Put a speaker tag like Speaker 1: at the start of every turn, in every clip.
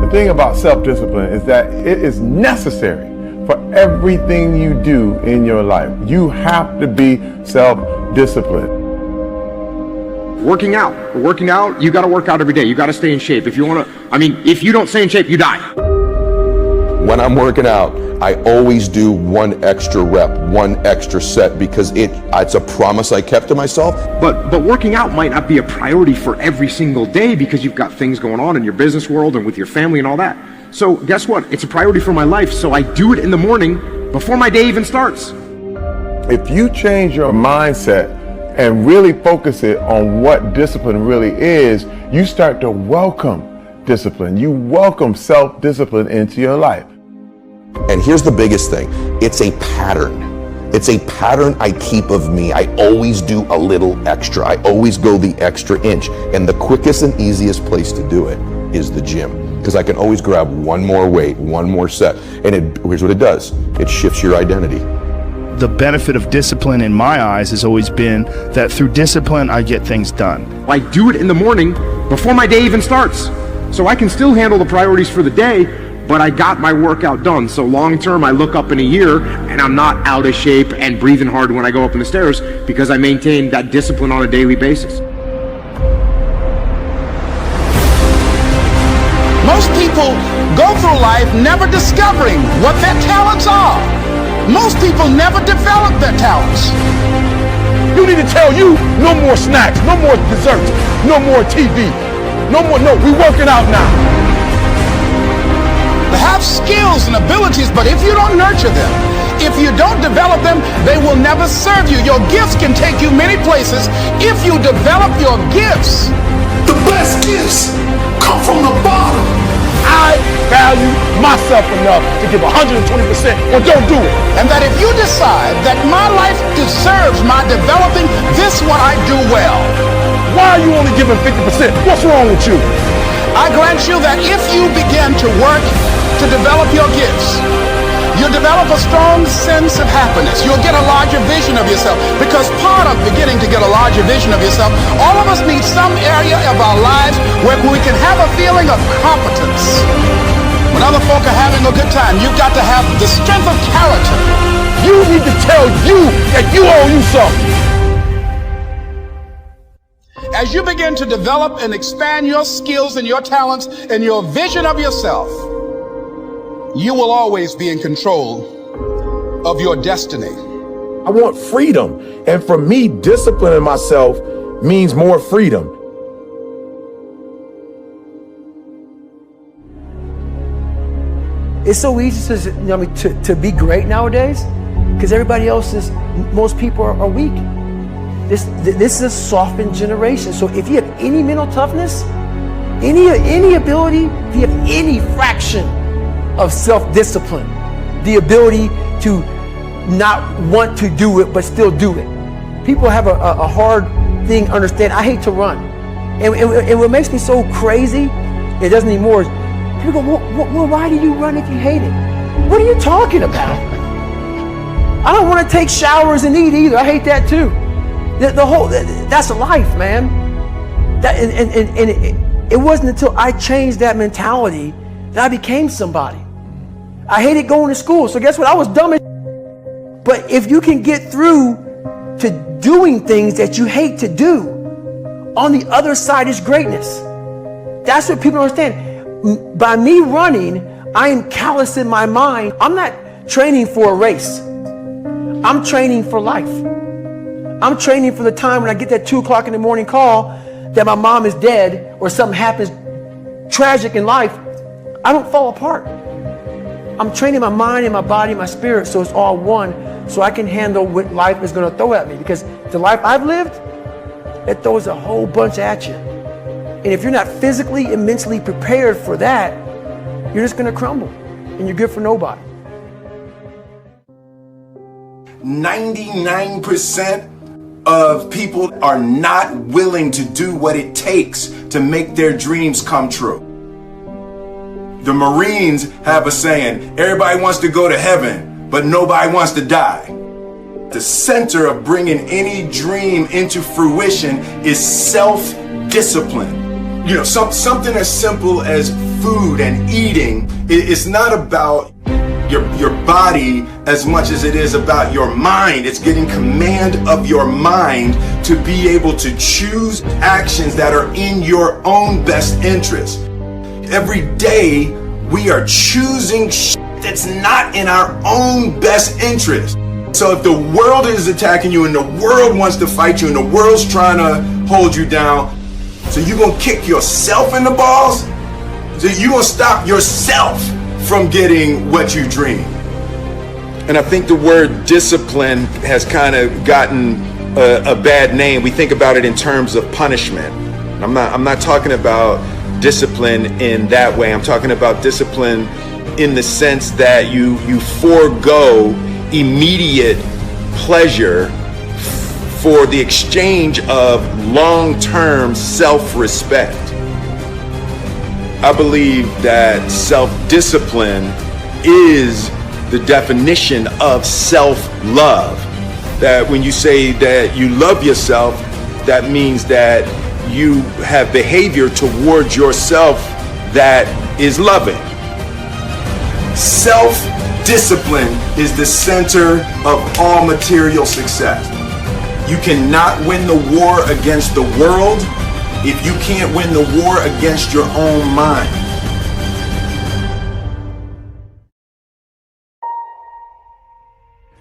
Speaker 1: The thing about self-discipline is that it is necessary for everything you do in your life. You have to be self-disciplined.
Speaker 2: Working out, you gotta work out every day. You gotta stay in shape. If you don't stay in shape, you die.
Speaker 3: When I'm working out, I always do one extra rep, one extra set, because it's a promise I kept to myself.
Speaker 2: But working out might not be a priority for every single day because you've got things going on in your business world and with your family and all that. So guess what? It's a priority for my life, so I do it in the morning before my day even starts.
Speaker 1: If you change your mindset and really focus it on what discipline really is, you start to welcome discipline. You welcome self-discipline into your life.
Speaker 3: And here's the biggest thing. It's a pattern. It's a pattern I keep of me. I always do a little extra. I always go the extra inch. And the quickest and easiest place to do it is the gym. Because I can always grab one more weight, one more set. And here's what it does. It shifts your identity.
Speaker 4: The benefit of discipline in my eyes has always been that through discipline, I get things done.
Speaker 2: I do it in the morning before my day even starts. So I can still handle the priorities for the day, but I got my workout done. So long term, I look up in a year and I'm not out of shape and breathing hard when I go up in the stairs because I maintain that discipline on a daily basis.
Speaker 5: Most people go through life never discovering what their talents are. Most people never develop their talents.
Speaker 1: You need to tell you, no more snacks, no more desserts, no more TV, we working out now.
Speaker 5: They have skills and abilities, but if you don't nurture them, if you don't develop them, they will never serve you. Your gifts can take you many places if you develop your gifts.
Speaker 6: The best gifts come from the bottom.
Speaker 1: I value myself enough to give 120% or don't do it.
Speaker 5: And that if you decide that my life deserves my developing this what I do well.
Speaker 1: Why are you only giving 50%? What's wrong with you?
Speaker 5: I grant you that if you begin to work to develop your gifts, you'll develop a strong sense of happiness. You'll get a larger vision of yourself, because part of beginning to get a larger vision of yourself, all of us need some area of our lives where we can have a feeling of competence. When other folk are having a good time, you've got to have the strength of character.
Speaker 1: You need to tell you that you owe you something.
Speaker 5: As you begin to develop and expand your skills and your talents and your vision of yourself, you will always be in control of your destiny.
Speaker 1: I want freedom. And for me, disciplining myself means more freedom.
Speaker 7: It's so easy to be great nowadays because everybody else most people are weak. This is a softened generation. So if you have any mental toughness, any ability, if you have any fraction of self-discipline, the ability to not want to do it but still do it. People have a hard thing understand. I hate to run, and what makes me so crazy, it doesn't anymore, is people go, well, why do you run if you hate it? What are you talking about? I don't want to take showers and eat either. I hate that too. That's a life, man. It wasn't until I changed that mentality that I became somebody. I hated going to school, so guess what? I was dumb as shit. But if you can get through to doing things that you hate to do, on the other side is greatness. That's what people don't understand. By me running, I am callous in my mind. I'm not training for a race. I'm training for life. I'm training for the time when I get that 2 o'clock in the morning call that my mom is dead or something happens tragic in life. I don't fall apart. I'm training my mind and my body and my spirit so it's all one, so I can handle what life is going to throw at me. Because the life I've lived, it throws a whole bunch at you. And if you're not physically and mentally prepared for that, you're just going to crumble and you're good for nobody.
Speaker 6: 99% of people are not willing to do what it takes to make their dreams come true. The Marines have a saying, everybody wants to go to heaven, but nobody wants to die. the center of bringing any dream into fruition is self-discipline. You know, something as simple as food and eating. It's not about your body as much as it is about your mind. It's getting command of your mind to be able to choose actions that are in your own best interest. Every day we are choosing that's not in our own best interest. So if the world is attacking you and the world wants to fight you and the world's trying to hold you down, so you're gonna kick yourself in the balls? So you're gonna stop yourself from getting what you dream. And I think the word discipline has kind of gotten a bad name. We think about it in terms of punishment. I'm not talking about discipline in that way. I'm talking about discipline in the sense that you forego immediate pleasure for the exchange of long-term self-respect. I believe that self-discipline is the definition of self-love. That when you say that you love yourself, that means that you have behavior towards yourself that is loving. Self-discipline is the center of all material success. You cannot win the war against the world if you can't win the war against your own mind.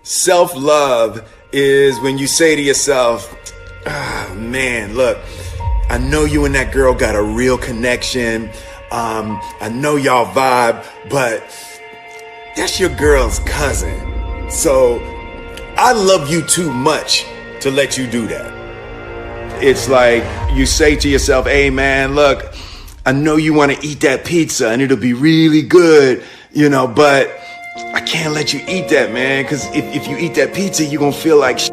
Speaker 6: Self-love is when you say to yourself, oh man, look, I know you and that girl got a real connection. I know y'all vibe, but that's your girl's cousin. So I love you too much to let you do that. It's like you say to yourself, hey man, look, I know you want to eat that pizza and it'll be really good, you know, but I can't let you eat that, man, because if you eat that pizza, you're going to feel like shit,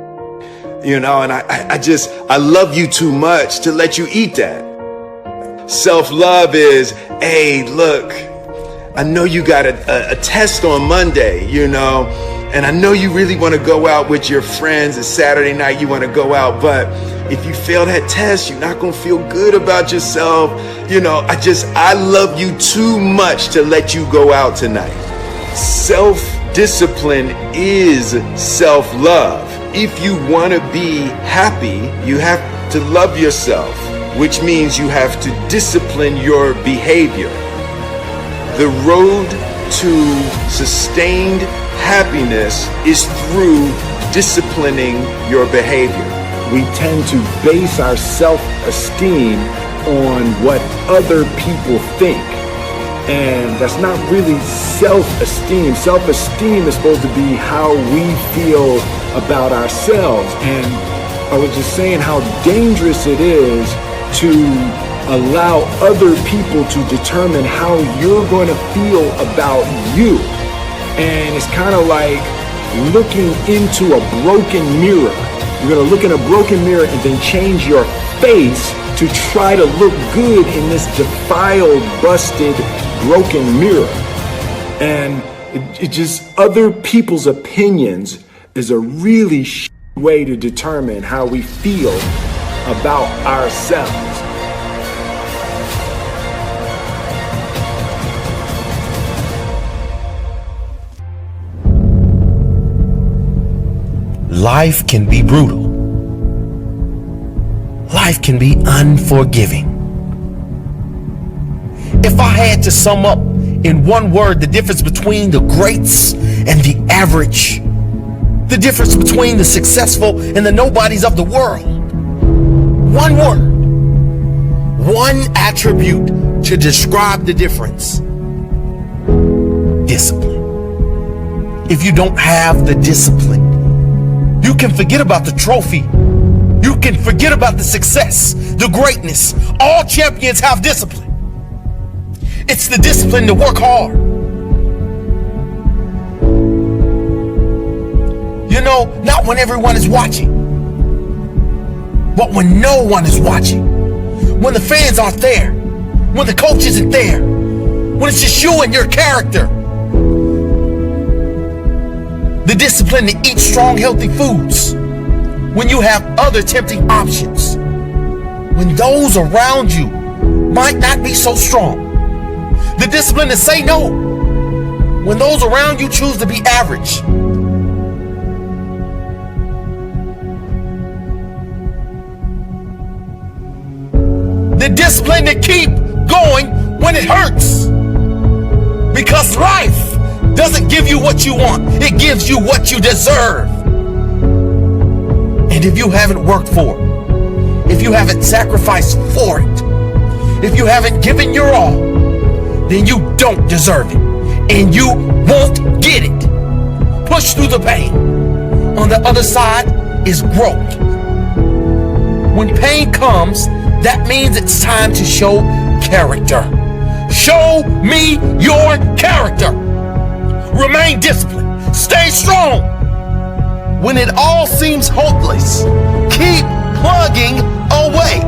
Speaker 6: you know, and I love you too much to let you eat that. Self-love is, hey, look, I know you got a test on Monday, you know, and I know you really want to go out with your friends. It's Saturday night, you want to go out, but if you fail that test, you're not going to feel good about yourself. You know, I love you too much to let you go out tonight. Self-discipline is self-love. If you want to be happy, you have to love yourself, which means you have to discipline your behavior. The road to sustained happiness is through disciplining your behavior.
Speaker 8: We tend to base our self-esteem on what other people think. And that's not really self-esteem. Self-esteem is supposed to be how we feel about ourselves. And I was just saying how dangerous it is to allow other people to determine how you're going to feel about you. And it's kind of like looking into a broken mirror. You're going to look in a broken mirror and then change your face to try to look good in this defiled, busted, broken mirror. And it just, other people's opinions is a really way to determine how we feel about ourselves.
Speaker 9: Life can be brutal. Life can be unforgiving. If I had to sum up in one word the difference between the greats and the average, the difference between the successful and the nobodies of the world, one word, one attribute to describe the difference: discipline. If you don't have the discipline, you can forget about the trophy. You can forget about the success, the greatness. All champions have discipline. It's the discipline to work hard. You know, not when everyone is watching, but when no one is watching. When the fans aren't there. When the coach isn't there. When it's just you and your character. The discipline to eat strong, healthy foods when you have other tempting options. When those around you might not be so strong. The discipline to say no when those around you choose to be average. The discipline to keep going when it hurts. Because life doesn't give you what you want, it gives you what you deserve. And if you haven't worked for it, if you haven't sacrificed for it, if you haven't given your all, then you don't deserve it, and you won't get it. Push through the pain. On the other side is growth. When pain comes, that means it's time to show character. Show me your character. Remain disciplined. Stay strong. When it all seems hopeless, keep plugging away.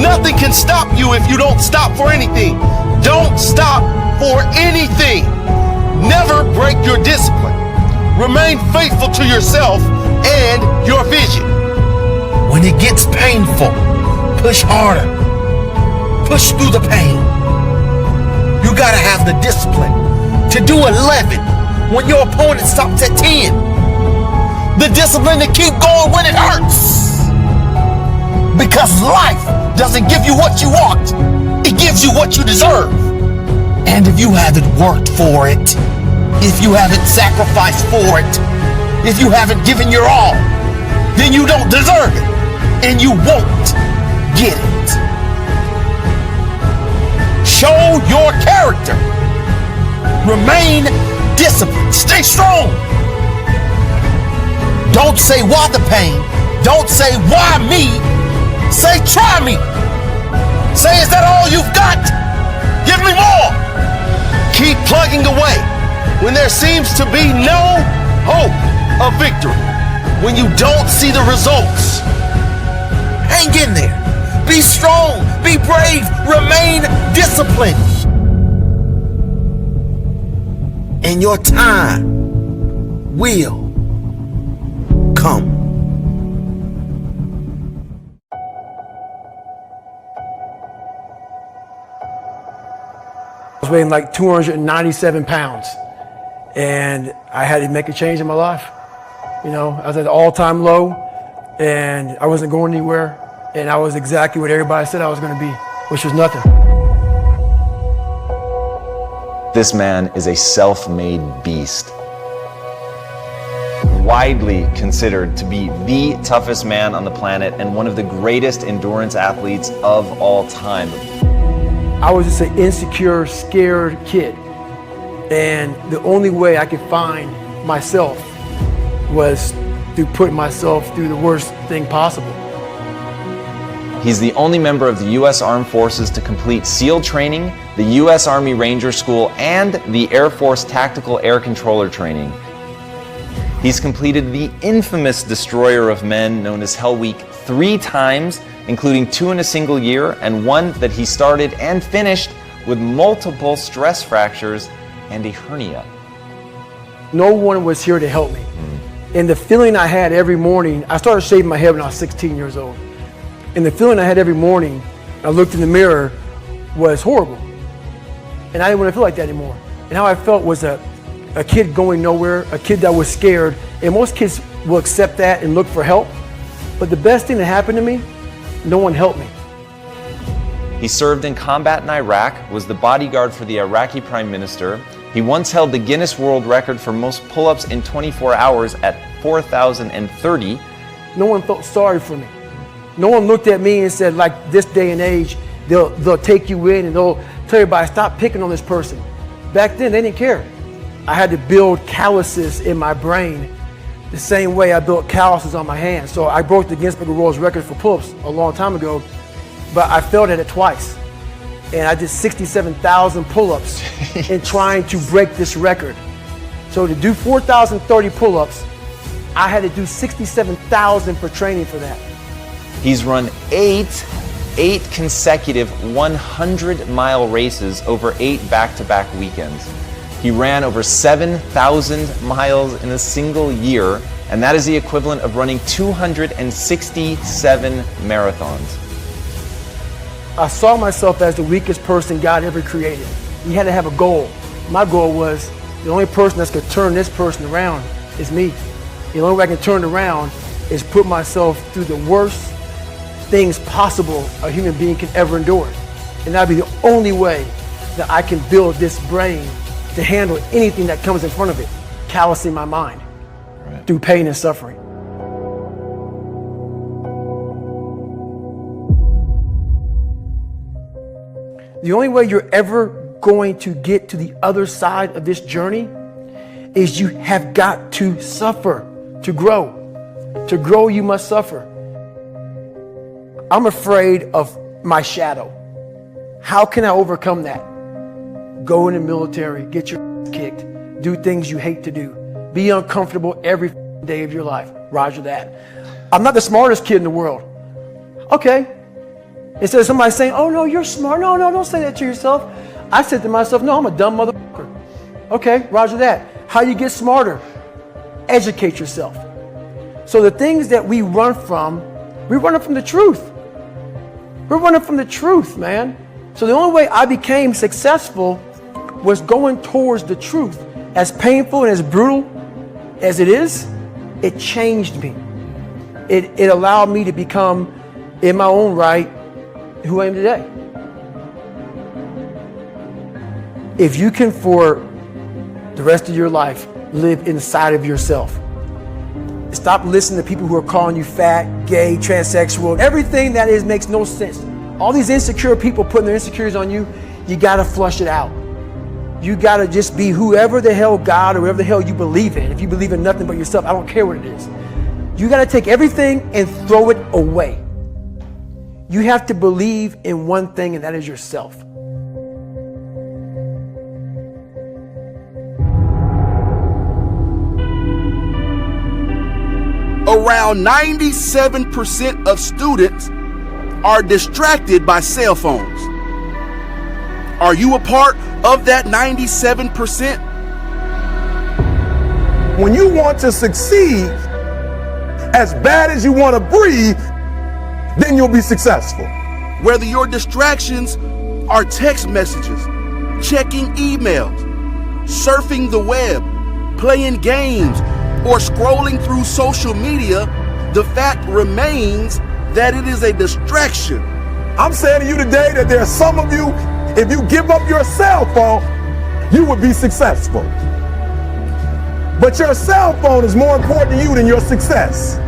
Speaker 9: Nothing can stop you if you don't stop for anything. Don't stop for anything. Never break your discipline. Remain faithful to yourself and your vision. When it gets painful, push harder. Push through the pain. You gotta have the discipline to do 11 when your opponent stops at 10. The discipline to keep going when it hurts. Because life doesn't give you what you want. It gives you what you deserve. And if you haven't worked for it, if you haven't sacrificed for it, if you haven't given your all, then you don't deserve it. And you won't get it. Show your character. Remain disciplined. Stay strong. Don't say why the pain. Don't say why me. Say try me. Say, is that all you've got? Give me more. Keep plugging away when there seems to be no hope of victory. When you don't see the results. Hang in there. Be strong. Be brave. Remain disciplined. And your time will come.
Speaker 7: I was weighing like 297 pounds, and I had to make a change in my life. You know, I was at an all-time low, and I wasn't going anywhere, and I was exactly what everybody said I was going to be, which was nothing.
Speaker 10: This man is a self-made beast. Widely considered to be the toughest man on the planet and one of the greatest endurance athletes of all time.
Speaker 7: I was just an insecure, scared kid. And the only way I could find myself was to put myself through the worst thing possible.
Speaker 10: He's the only member of the U.S. Armed Forces to complete SEAL training, the U.S. Army Ranger School, and the Air Force Tactical Air Controller training. He's completed the infamous Destroyer of Men, known as Hell Week, 3 times, including 2 in a single year, and 1 that he started and finished with multiple stress fractures and a hernia.
Speaker 7: No one was here to help me. And the feeling I had every morning, I started shaving my head when I was 16 years old. And the feeling I had every morning, I looked in the mirror, was horrible. And I didn't want to feel like that anymore. And how I felt was a kid going nowhere, a kid that was scared. And most kids will accept that and look for help. But the best thing that happened to me, no one helped me.
Speaker 10: He served in combat in Iraq, was the bodyguard for the Iraqi Prime Minister. He once held the Guinness World Record for most pull-ups in 24 hours at 4,030.
Speaker 7: No one felt sorry for me. No one looked at me and said, like this day and age, they'll take you in and they'll tell everybody, stop picking on this person. Back then, they didn't care. I had to build calluses in my brain the same way I built calluses on my hands. So I broke the Guinness World Record for pull-ups a long time ago, but I failed at it twice. And I did 67,000 pull-ups in trying to break this record. So to do 4,030 pull-ups, I had to do 67,000 for training for that.
Speaker 10: He's run 8 consecutive 100-mile races over 8 back-to-back weekends. He ran over 7,000 miles in a single year, and that is the equivalent of running 267 marathons.
Speaker 7: I saw myself as the weakest person God ever created. You had to have a goal. My goal was the only person that's going to turn this person around is me. The only way I can turn it around is put myself through the worst things possible a human being can ever endure. And that'd be the only way that I can build this brain to handle anything that comes in front of it, callousing my mind through pain and suffering. The only way you're ever going to get to the other side of this journey is you have got to suffer to grow. To grow, you must suffer. I'm afraid of my shadow. How can I overcome that? Go in the military, get your kicked, do things you hate to do, be uncomfortable every day of your life. Roger that. I'm not the smartest kid in the world. Okay. Instead of somebody saying, oh no, you're smart. No, don't say that to yourself. I said to myself, no, I'm a dumb motherfucker. Okay, roger that. How you get smarter? Educate yourself. So the things that we run from, we're running from the truth. We're running from the truth, man. So the only way I became successful was going towards the truth. As painful and as brutal as it is, it changed me. It allowed me to become, in my own right, who I am today. If you can, for the rest of your life, live inside of yourself, stop listening to people who are calling you fat, gay, transsexual. Everything that is makes no sense. All these insecure people putting their insecurities on you, you gotta flush it out. You gotta just be whoever the hell God or whatever the hell you believe in. If you believe in nothing but yourself, I don't care what it is. You gotta take everything and throw it away. You have to believe in one thing, and that is yourself.
Speaker 5: Around 97% of students are distracted by cell phones. Are you a part of that 97%?
Speaker 1: When you want to succeed as bad as you want to breathe, then you'll be successful.
Speaker 5: Whether your distractions are text messages, checking emails, surfing the web, playing games, or scrolling through social media, the fact remains that it is a distraction.
Speaker 1: I'm saying to you today that there are some of you, if you give up your cell phone, you would be successful. But your cell phone is more important to you than your success.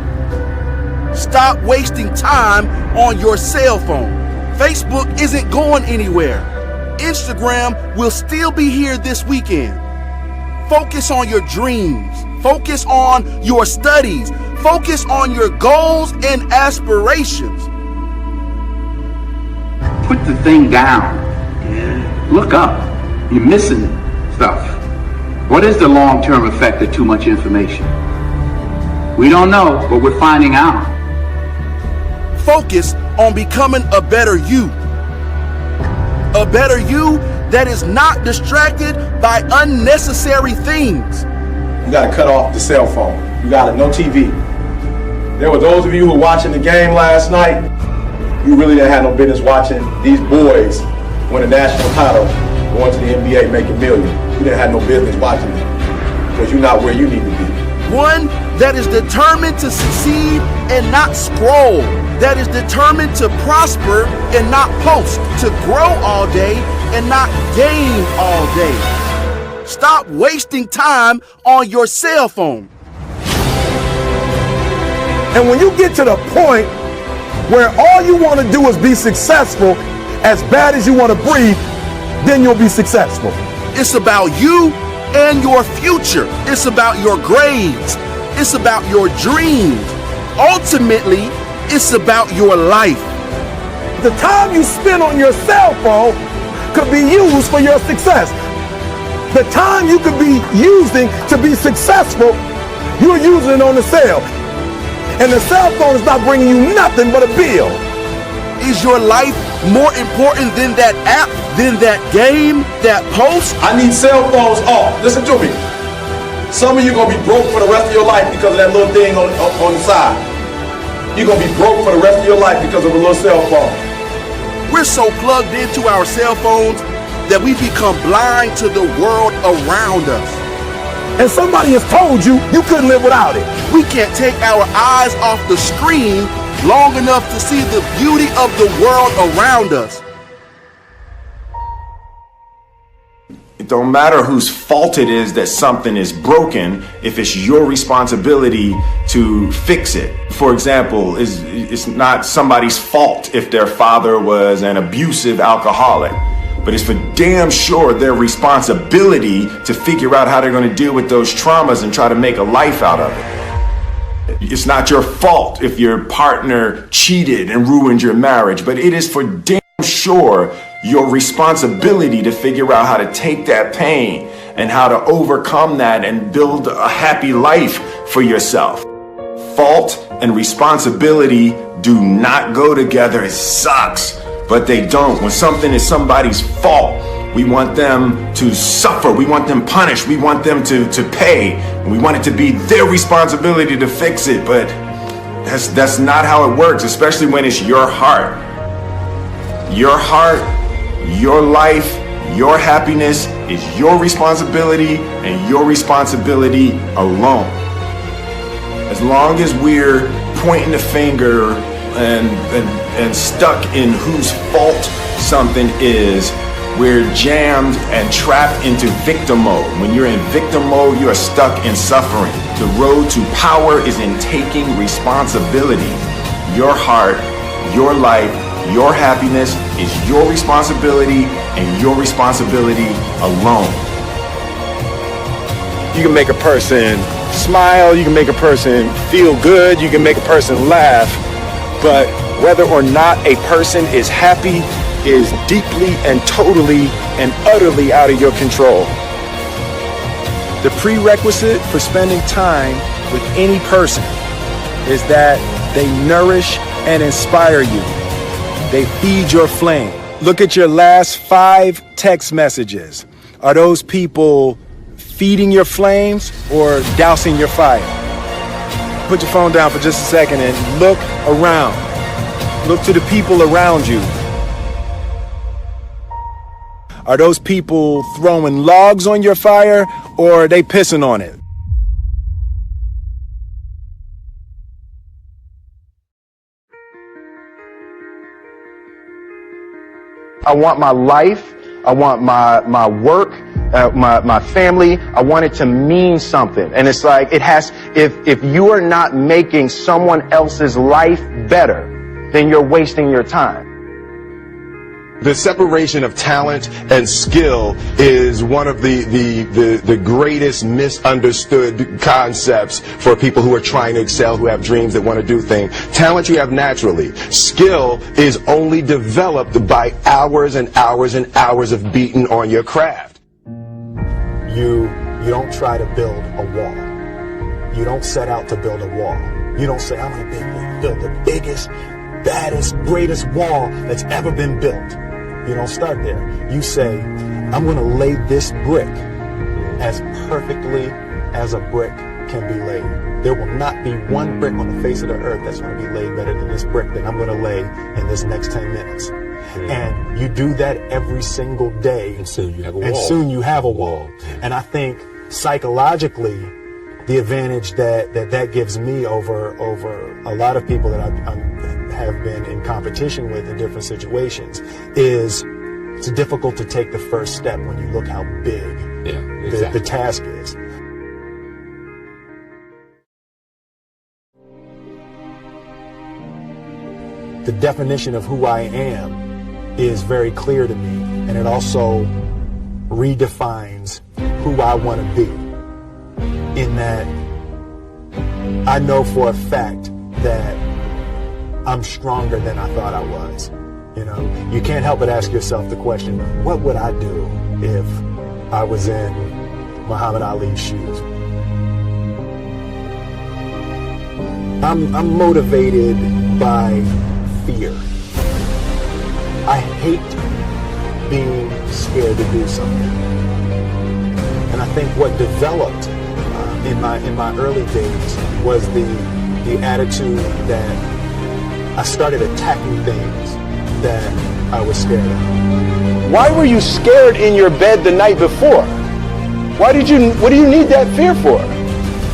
Speaker 5: Stop wasting time on your cell phone. Facebook isn't going anywhere. Instagram will still be here this weekend. Focus on your dreams. Focus on your studies. Focus on your goals and aspirations.
Speaker 11: Put the thing down. Look up. You're missing stuff. What is the long-term effect of too much information? We don't know, but we're finding out.
Speaker 5: Focus on becoming a better you. A better you that is not distracted by unnecessary things.
Speaker 12: You gotta cut off the cell phone. You gotta, no TV. There were those of you who were watching the game last night, you really didn't have no business watching these boys win a national title, going to the NBA, making millions. You didn't have no business watching them because you're not where you need to be.
Speaker 5: One that is determined to succeed and not scroll. That is determined to prosper and not post. To grow all day and not game all day. Stop wasting time on your cell phone.
Speaker 1: And when you get to the point where all you want to do is be successful, as bad as you want to breathe, then you'll be successful.
Speaker 5: It's about you and your future. It's about your grades. It's about your dreams. Ultimately, it's about your life.
Speaker 1: The time you spend on your cell phone could be used for your success. The time you could be using to be successful, you're using it on the cell. And the cell phone is not bringing you nothing but a bill.
Speaker 13: Is your life more important than that app, than that game, that post?
Speaker 12: I need cell phones off. Listen to me. Some of you gonna be broke for the rest of your life because of that little thing on the side. You're gonna be broke for the rest of your life because of a little cell phone.
Speaker 13: We're so plugged into our cell phones that we become blind to the world around us.
Speaker 8: And somebody has told you you couldn't live without it.
Speaker 13: We can't take our eyes off the screen long enough to see the beauty of the world around us.
Speaker 6: It don't matter whose fault it is that something is broken if it's your responsibility to fix it. For example, it's not somebody's fault if their father was an abusive alcoholic, but it's for damn sure their responsibility to figure out how they're going to deal with those traumas and try to make a life out of it. It's not your fault if your partner cheated and ruined your marriage, but it is for damn sure your responsibility to figure out how to take that pain and how to overcome that and build a happy life for yourself. Fault and responsibility do not go together. It sucks, but they don't. When something is somebody's fault, we want them to suffer. We want them punished. We want them to pay. And we want it to be their responsibility to fix it, but that's not how it works, especially when it's your heart. Your heart, your life, your happiness is your responsibility and your responsibility alone. As long as we're pointing the finger and stuck in whose fault something is, we're jammed and trapped into victim mode. When you're in victim mode, you are stuck in suffering. The road to power is in taking responsibility. Your heart, your life, your happiness is your responsibility and your responsibility alone.
Speaker 8: You can make a person smile, you can make a person feel good, you can make a person laugh, but whether or not a person is happy is deeply and totally and utterly out of your control. The prerequisite for spending time with any person is that they nourish and inspire you. They feed your flame. Look at your last 5 text messages. Are those people feeding your flames or dousing your fire? Put your phone down for just a second and look around. Look to the people around you. Are those people throwing logs on your fire or are they pissing on it?
Speaker 2: I want my life, I want my work, my family, I want it to mean something. And it's like, if you are not making someone else's life better, then you're wasting your time.
Speaker 14: The separation of talent and skill is one of the greatest misunderstood concepts for people who are trying to excel, who have dreams that want to do things. Talent you have naturally. Skill is only developed by hours and hours and hours of beating on your craft.
Speaker 8: You don't try to build a wall. You don't set out to build a wall. You don't say, I'm going to build the biggest, baddest, greatest wall that's ever been built. You don't start there. You say, I'm going to lay this brick as perfectly as a brick can be laid. There will not be one brick on the face of the earth that's going to be laid better than this brick that I'm going to lay in this next 10 minutes. And you do that every single day. And soon you have a wall. And soon you have a wall. And I think psychologically, the advantage that gives me over a lot of people that I have been in competition with in different situations is it's difficult to take the first step when you look how big the task is. The definition of who I am is very clear to me, and it also redefines who I want to be. In that I know for a fact that I'm stronger than I thought I was. You know, you can't help but ask yourself the question, what would I do if I was in Muhammad Ali's shoes? I'm motivated by fear. I hate being scared to do something. And I think what developed in my early days was the attitude that I started attacking things that I was scared of.
Speaker 12: Why were you scared in your bed the night before? What do you need that fear for?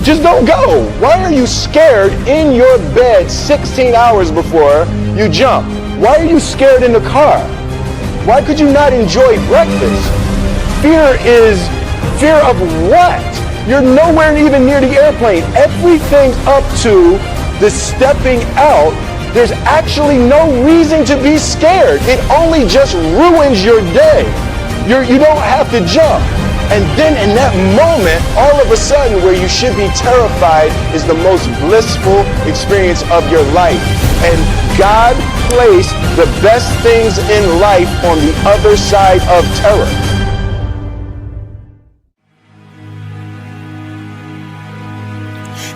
Speaker 12: Just don't go. Why are you scared in your bed 16 hours before you jump? Why are you scared in the car? Why could you not enjoy breakfast? Fear is fear of what? You're nowhere even near the airplane. Everything up to the stepping out, there's actually no reason to be scared. It only just ruins your day. You don't have to jump. And then in that moment, all of a sudden, where you should be terrified is the most blissful experience of your life. And God placed the best things in life on the other side of terror.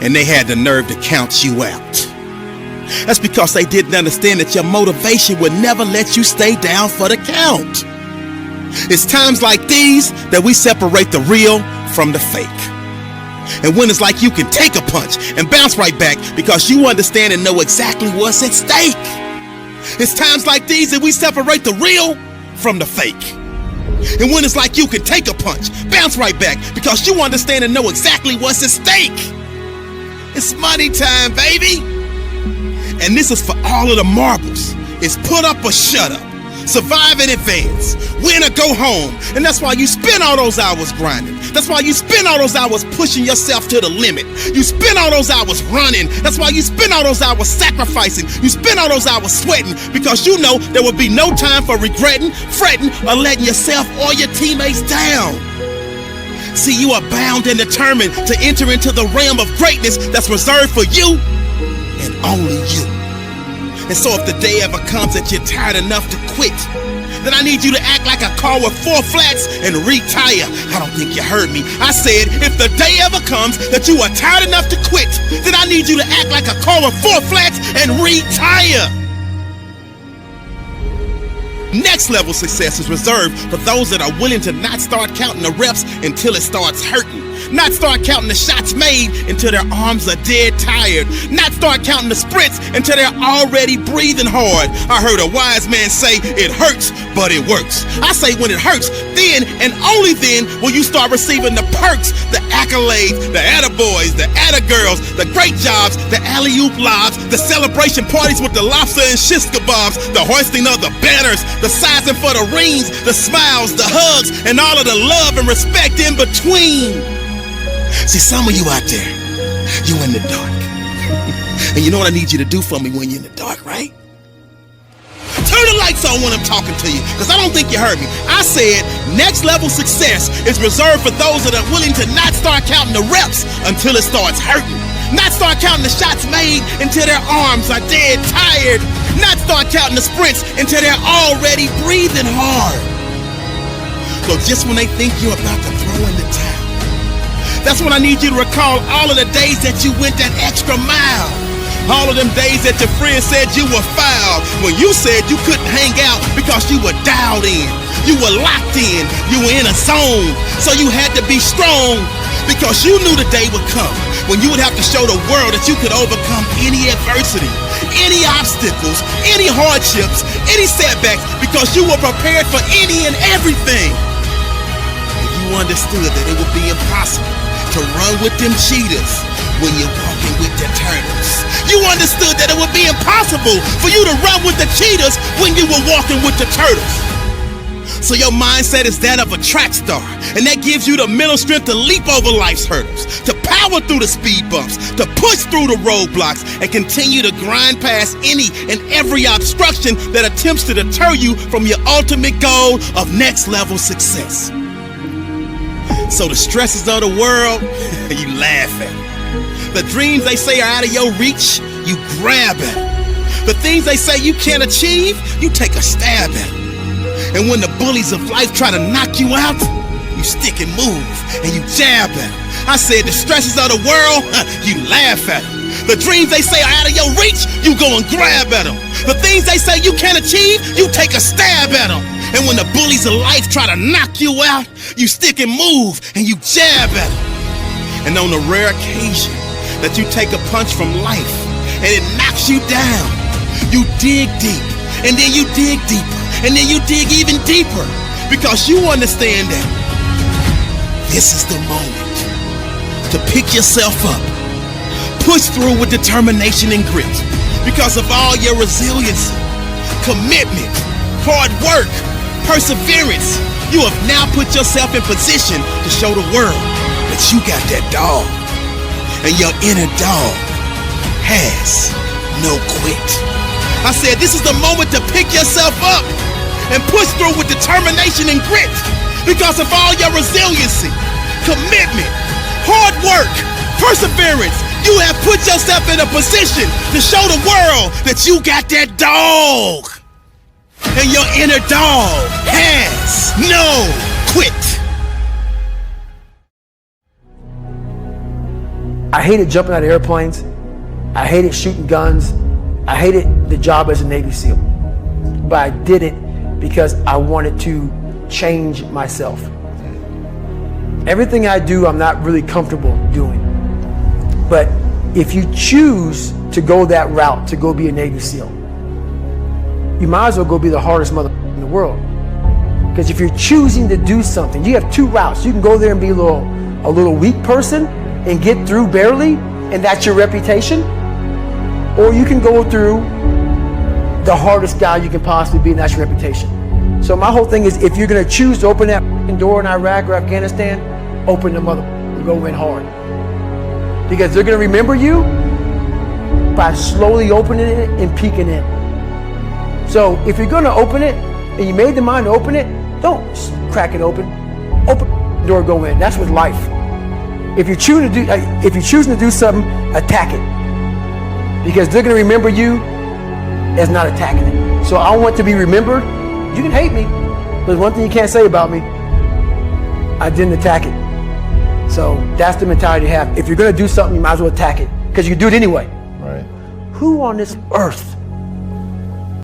Speaker 13: And they had the nerve to count you out. That's because they didn't understand that your motivation would never let you stay down for the count. It's times like these that we separate the real from the fake. And when it's like you can take a punch and bounce right back because you understand and know exactly what's at stake. It's times like these that we separate the real from the fake. And when it's like you can take a punch, bounce right back because you understand and know exactly what's at stake. It's money time, baby. And this is for all of the marbles. It's put up or shut up. Survive in advance, win or go home. And that's why you spend all those hours grinding. That's why you spend all those hours pushing yourself to the limit. You spend all those hours running. That's why you spend all those hours sacrificing. You spend all those hours sweating because you know there will be no time for regretting, fretting, or letting yourself or your teammates down. See, you are bound and determined to enter into the realm of greatness that's reserved for you and only you. And so if the day ever comes that you're tired enough to quit, then I need you to act like a car with 4 flats and retire. I don't think you heard me. I said if the day ever comes that you are tired enough to quit, then I need you to act like a car with 4 flats and retire. Next level success is reserved for those that are willing to not start counting the reps until it starts hurting. Not start counting the shots made until their arms are dead tired. Not start counting the sprints until they're already breathing hard. I heard a wise man say, it hurts, but it works. I say when it hurts, then and only then will you start receiving the perks, the accolades, the attaboys, the attagirls, the great jobs, the alley-oop lobs, the celebration parties with the lobster and shish kebabs, the hoisting of the banners, the sizing for the rings, the smiles, the hugs, and all of the love and respect in between. See, some of you out there, you in the dark. And you know what I need you to do for me when you're in the dark, right? Turn the lights on when I'm talking to you, because I don't think you heard me. I said next level success is reserved for those that are willing to not start counting the reps until it starts hurting. Not start counting the shots made until their arms are dead tired. Not start counting the sprints until they're already breathing hard. So just when they think you're about to throw in the towel, that's when I need you to recall all of the days that you went that extra mile. All of them days that your friends said you were foul, when you said you couldn't hang out because you were dialed in. You were locked in. You were in a zone. So you had to be strong because you knew the day would come when you would have to show the world that you could overcome any adversity, any obstacles, any hardships, any setbacks, because you were prepared for any and everything. You understood that it would be impossible to run with them cheetahs when you're walking with the turtles. You understood that it would be impossible for you to run with the cheetahs when you were walking with the turtles. So your mindset is that of a track star, and that gives you the mental strength to leap over life's hurdles, to power through the speed bumps, to push through the roadblocks, and continue to grind past any and every obstruction that attempts to deter you from your ultimate goal of next level success. So the stresses of the world, you laugh at it. The dreams they say are out of your reach, you grab at it. The things they say you can't achieve, you take a stab at it. And when the bullies of life try to knock you out, you stick and move and you jab at it. I said the stresses of the world, you laugh at it. The dreams they say are out of your reach, you go and grab at them. The things they say you can't achieve, you take a stab at them. And when the bullies of life try to knock you out, you stick and move and you jab at them. And on the rare occasion that you take a punch from life and it knocks you down, you dig deep, and then you dig deeper, and then you dig even deeper, because you understand that this is the moment to pick yourself up, push through with determination and grit, because of all your resilience, commitment, hard work, perseverance. You have now put yourself in position to show the world that you got that dog, and your inner dog has no quit. I said this is the moment to pick yourself up and push through with determination and grit, because of all your resiliency, commitment, hard work, perseverance. You have put yourself in a position to show the world that you got that dog, and your inner dog has no quit.
Speaker 7: I hated jumping out of airplanes. I hated shooting guns. I hated the job as a Navy SEAL. But I did it because I wanted to change myself. Everything I do, I'm not really comfortable doing. But if you choose to go that route, to go be a Navy SEAL, you might as well go be the hardest mother in the world. Because if you're choosing to do something, you have two routes. You can go there and be a little weak person and get through barely, and that's your reputation. Or you can go through the hardest guy you can possibly be, and that's your reputation. So my whole thing is, if you're gonna choose to open that door in Iraq or Afghanistan, open the mother and go in hard. Because they're gonna remember you by slowly opening it and peeking in. So if you're gonna open it, and you made the mind to open it, don't crack it open. Open the door, go in. That's with life. If you're choosing to do something, attack it. Because they're gonna remember you as not attacking it. So I want to be remembered. You can hate me, but there's one thing you can't say about me. I didn't attack it. So that's the mentality to have. If you're gonna do something, you might as well attack it, because you can do it anyway.
Speaker 1: Right.
Speaker 7: Who on this earth